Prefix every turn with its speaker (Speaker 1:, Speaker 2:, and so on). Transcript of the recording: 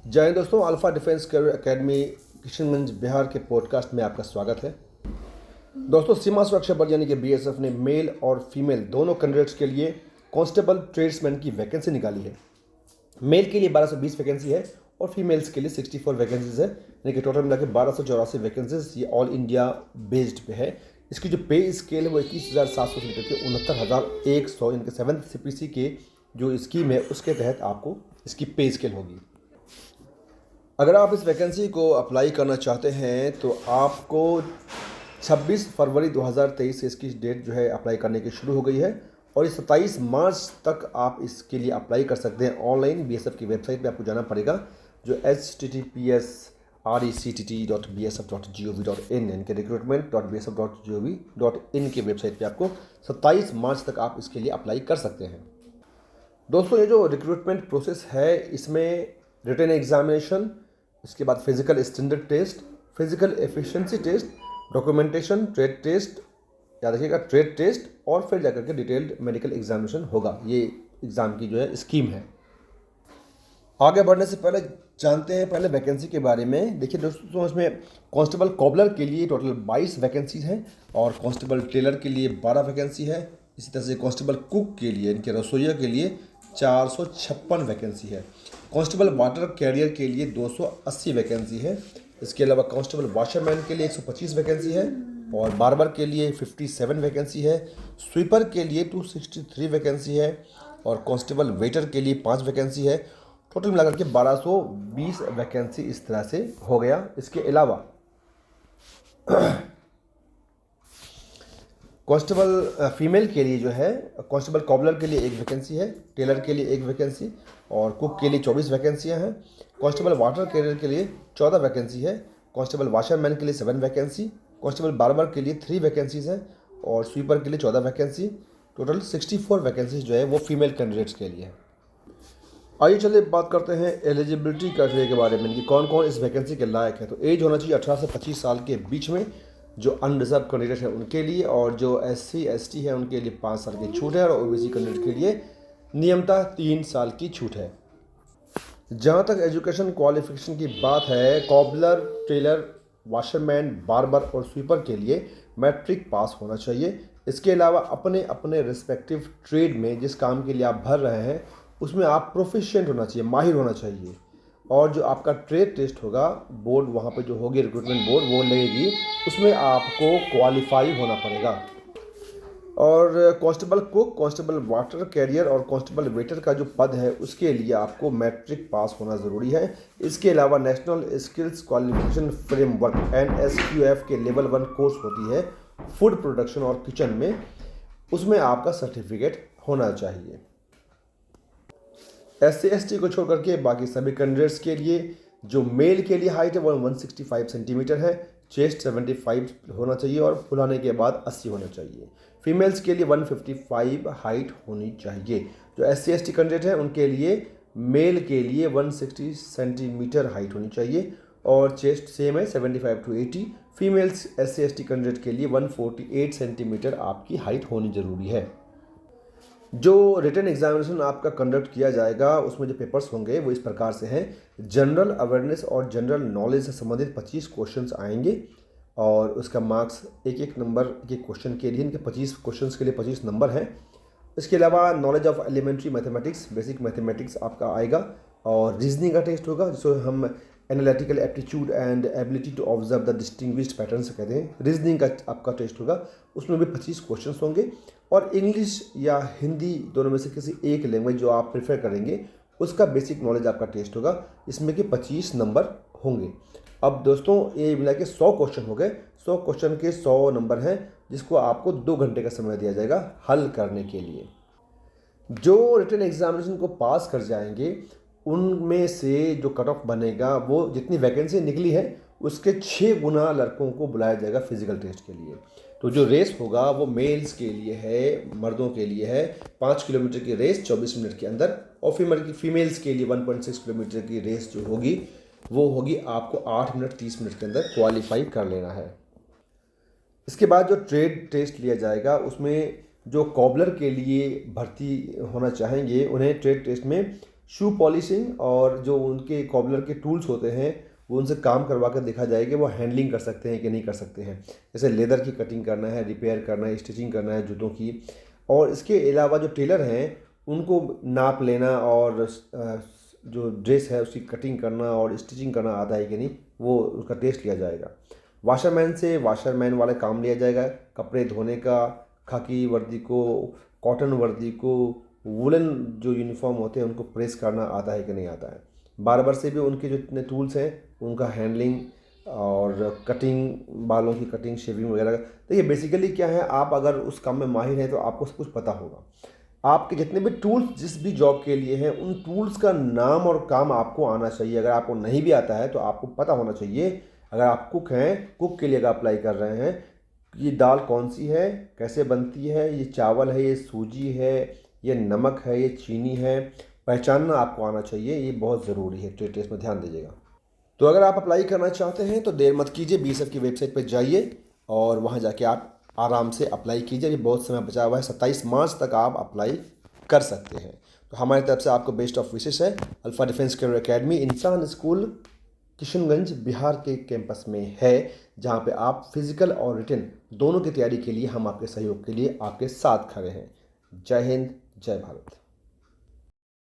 Speaker 1: जय हिंद दोस्तों, alpha defence career academy Kishanganj Bihar के पॉडकास्ट में आपका स्वागत है। दोस्तों, सीमा सुरक्षा बल यानी कि बीएसएफ ने मेल और फीमेल दोनों कैंडिडेट्स के लिए कांस्टेबल ट्रेड्समैन की वैकेंसी निकाली है। मेल के लिए 1220 वैकेंसी है और फीमेल्स के लिए 64 वैकेंसीज है, यानी कि टोटल मिला के 1284 वैकेंसीज ये ऑल इंडिया बेस्ड पे है। इसकी जो पे स्केल है वो 21,700 से लेकर के 69,100 यानी कि 7th CPC के जो स्कीम है उसके तहत आपको इसकी पे स्केल होगी। अगर आप इस वैकेंसी को अप्लाई करना चाहते हैं तो आपको 26 फरवरी 2023 से इसकी डेट जो है अप्लाई करने की शुरू हो गई है और इस 27 मार्च तक आप इसके लिए अप्लाई कर सकते हैं। ऑनलाइन बीएसएफ की वेबसाइट पे आपको जाना पड़ेगा, जो https://rectt.bsf.gov.in यानी कि recruitment.bsf.gov.in की वेबसाइट पे आपको 27 मार्च तक आप इसके लिए अप्लाई कर सकते हैं। दोस्तों, ये जो रिक्रूटमेंट प्रोसेस है इसमें रिटन एग्जामिनेशन, इसके बाद physical standard test, physical efficiency test, documentation, trade test, याद रखिएगा ट्रेड टेस्ट, और फिर जाकर के डिटेल्ड मेडिकल एग्जामिनेशन होगा। ये एग्ज़ाम की जो है स्कीम है। आगे बढ़ने से पहले जानते हैं पहले वैकेंसी के बारे में। देखिए दोस्तों, इसमें कांस्टेबल कॉबलर के लिए टोटल 22 वैकेंसीज हैं और कांस्टेबल टेलर के लिए 12 वैकेंसी है। इसी तरह से कांस्टेबल कुक के लिए यानी कि रसोइया के लिए 456 वैकेंसी है। कांस्टेबल वाटर कैरियर के लिए 280 वैकेंसी है। इसके अलावा कांस्टेबल वॉशरमैन के लिए 125 वैकेंसी है और बार्बर के लिए 57 वैकेंसी है। स्वीपर के लिए 263 वैकेंसी है और कांस्टेबल वेटर के लिए 5 वैकेंसी है। टोटल मिलाकर के 1220 वैकेंसी इस तरह से हो गया। इसके अलावा कांस्टेबल फीमेल के लिए जो है कांस्टेबल कॉबलर के लिए 1 वैकेंसी है, टेलर के लिए 1 वैकेंसी और कुक के लिए 24 वैकेंसियाँ हैं। कांस्टेबल वाटर कैरियर के लिए 14 वैकेंसी है। कांस्टेबल वाशरमैन के लिए 7 वैकेंसी, कांस्टेबल बार्बर के लिए 3 वैकेंसीज हैं और स्वीपर के लिए 14 वैकेंसी। टोटल 64 वैकेंसीज जो है वो फीमेल कैंडिडेट्स के लिए है। आइए चलिए बात करते हैं एलिजिबिलिटी क्राइटेरिया के बारे में कि कौन कौन इस वैकेंसी के लायक है। तो एज होना चाहिए 18 से 25 साल के बीच में, जो अनरिजर्व कैंडिडेट है उनके लिए, और जो SC ST है उनके लिए 5 साल की छूट है और OBC कैंडिडेट के लिए नियमतः 3 साल की छूट है। जहाँ तक एजुकेशन क्वालिफिकेशन की बात है, कॉबलर, टेलर, वाशरमैन, बार्बर और स्वीपर के लिए मैट्रिक पास होना चाहिए। इसके अलावा अपने अपने रिस्पेक्टिव ट्रेड में जिस काम के लिए आप भर रहे हैं उसमें आप प्रोफिशिएंट होना चाहिए, माहिर होना चाहिए। और जो आपका ट्रेड टेस्ट होगा, बोर्ड वहाँ पे जो होगी रिक्रूटमेंट बोर्ड वो लगेगी, उसमें आपको क्वालिफाई होना पड़ेगा। और constable cook, constable water career और कांस्टेबल वेटर का जो पद है उसके लिए आपको मैट्रिक पास होना ज़रूरी है। इसके अलावा national skills qualification framework NSQF के लेवल 1 कोर्स होती है फूड प्रोडक्शन और किचन में, उसमें आपका सर्टिफिकेट होना चाहिए। SC ST को छोड़ करके बाकी सभी कैंडिडेट्स के लिए जो मेल के लिए हाइट है वो 165 सेंटीमीटर है, चेस्ट 75 होना चाहिए और फुलाने के बाद 80 होना चाहिए। फीमेल्स के लिए 155 हाइट होनी चाहिए। जो SC ST कैंडिडेट है उनके लिए मेल के लिए 160 सेंटीमीटर हाइट होनी चाहिए और चेस्ट सेम है 75 to 80। Females SC ST candidate के लिए 148 सेंटीमीटर आपकी हाइट होनी ज़रूरी है। जो रिटन एग्जामिनेशन आपका कंडक्ट किया जाएगा उसमें जो पेपर्स होंगे वो इस प्रकार से हैं। जनरल अवेयरनेस और जनरल नॉलेज से संबंधित 25 क्वेश्चंस आएंगे और उसका मार्क्स एक एक नंबर के क्वेश्चन के लिए, इनके 25 क्वेश्चंस के लिए 25 नंबर हैं। इसके अलावा knowledge of elementary mathematics, basic mathematics आपका आएगा और रीजनिंग का टेस्ट होगा जिसको हम analytical aptitude and ability to observe the distinguished pattern से कहते हैं। रीजनिंग का आपका टेस्ट होगा, उसमें भी 25 क्वेश्चंस होंगे और इंग्लिश या हिंदी दोनों में से किसी एक लैंग्वेज जो आप प्रेफर करेंगे उसका बेसिक नॉलेज आपका टेस्ट होगा, इसमें कि 25 नंबर होंगे। अब दोस्तों ये मिला के 100 क्वेश्चन हो गए। 100 क्वेश्चन के 100 नंबर हैं जिसको आपको 2 घंटे का समय दिया जाएगा हल करने के लिए। जो रिटन एग्जामिनेशन को पास कर जाएंगे उनमें से जो कट ऑफ बनेगा वो जितनी वैकेंसी निकली है उसके 6 गुना लड़कों को बुलाया जाएगा फिजिकल टेस्ट के लिए। तो जो रेस होगा वो मेल्स के लिए है, मर्दों के लिए है 5 किलोमीटर की रेस 24 मिनट के अंदर, और फीमेल्स के लिए 1.6 किलोमीटर की रेस जो होगी वो होगी आपको 8 मिनट 30 मिनट के अंदर क्वालिफाई कर लेना है। इसके बाद जो ट्रेड टेस्ट लिया जाएगा उसमें जो कॉबलर के लिए भर्ती होना चाहेंगे उन्हें ट्रेड टेस्ट में शू पॉलिशिंग और जो उनके कॉबलर के टूल्स होते हैं वो उनसे काम करवा कर देखा जाए कि वो हैंडलिंग कर सकते हैं कि नहीं कर सकते हैं। जैसे लेदर की कटिंग करना है, रिपेयर करना है, स्टिचिंग करना है जूतों की। और इसके अलावा जो टेलर हैं उनको नाप लेना और जो ड्रेस है उसकी कटिंग करना और स्टिचिंग करना आता है कि नहीं वो उसका टेस्ट लिया जाएगा। वाशरमैन से वाशरमैन वाला काम लिया जाएगा, कपड़े धोने का, खाकी वर्दी को, कॉटन वर्दी को, वुलन जो यूनिफॉर्म होते हैं उनको प्रेस करना आता है कि नहीं आता है। बार्बर से भी उनके जो इतने टूल्स हैं उनका हैंडलिंग और कटिंग, बालों की कटिंग, शेविंग वगैरह। देखिए बेसिकली क्या है, आप अगर उस काम में माहिर हैं तो आपको सब कुछ पता होगा। आपके जितने भी टूल्स जिस भी जॉब के लिए हैं उन टूल्स का नाम और काम आपको आना चाहिए। अगर आपको नहीं भी आता है तो आपको पता होना चाहिए। अगर आप कुक हैं, कुक के लिए अगर अप्लाई कर रहे हैं, ये दाल कौन सी है, कैसे बनती है, ये चावल है, ये सूजी है, ये नमक है, ये चीनी है, पहचानना आपको आना चाहिए। ये बहुत ज़रूरी है, ट्रेड टेस्ट में ध्यान दीजिएगा। तो अगर आप अप्लाई करना चाहते हैं तो देर मत कीजिए, बीएसएफ की वेबसाइट पर जाइए और वहाँ जाके आप आराम से अप्लाई कीजिए। अभी बहुत समय बचा हुआ है, 27 मार्च तक आप अप्लाई कर सकते हैं। तो हमारी तरफ से आपको बेस्ट ऑफ विशेष है। अल्फा डिफेंस कैरियर एकेडमी इंसान स्कूल किशनगंज बिहार के कैंपस में है, जहाँ पे आप फिजिकल और रिटन दोनों की तैयारी के लिए हम आपके सहयोग के लिए आपके साथ खड़े हैं। जय हिंद, जय भारत।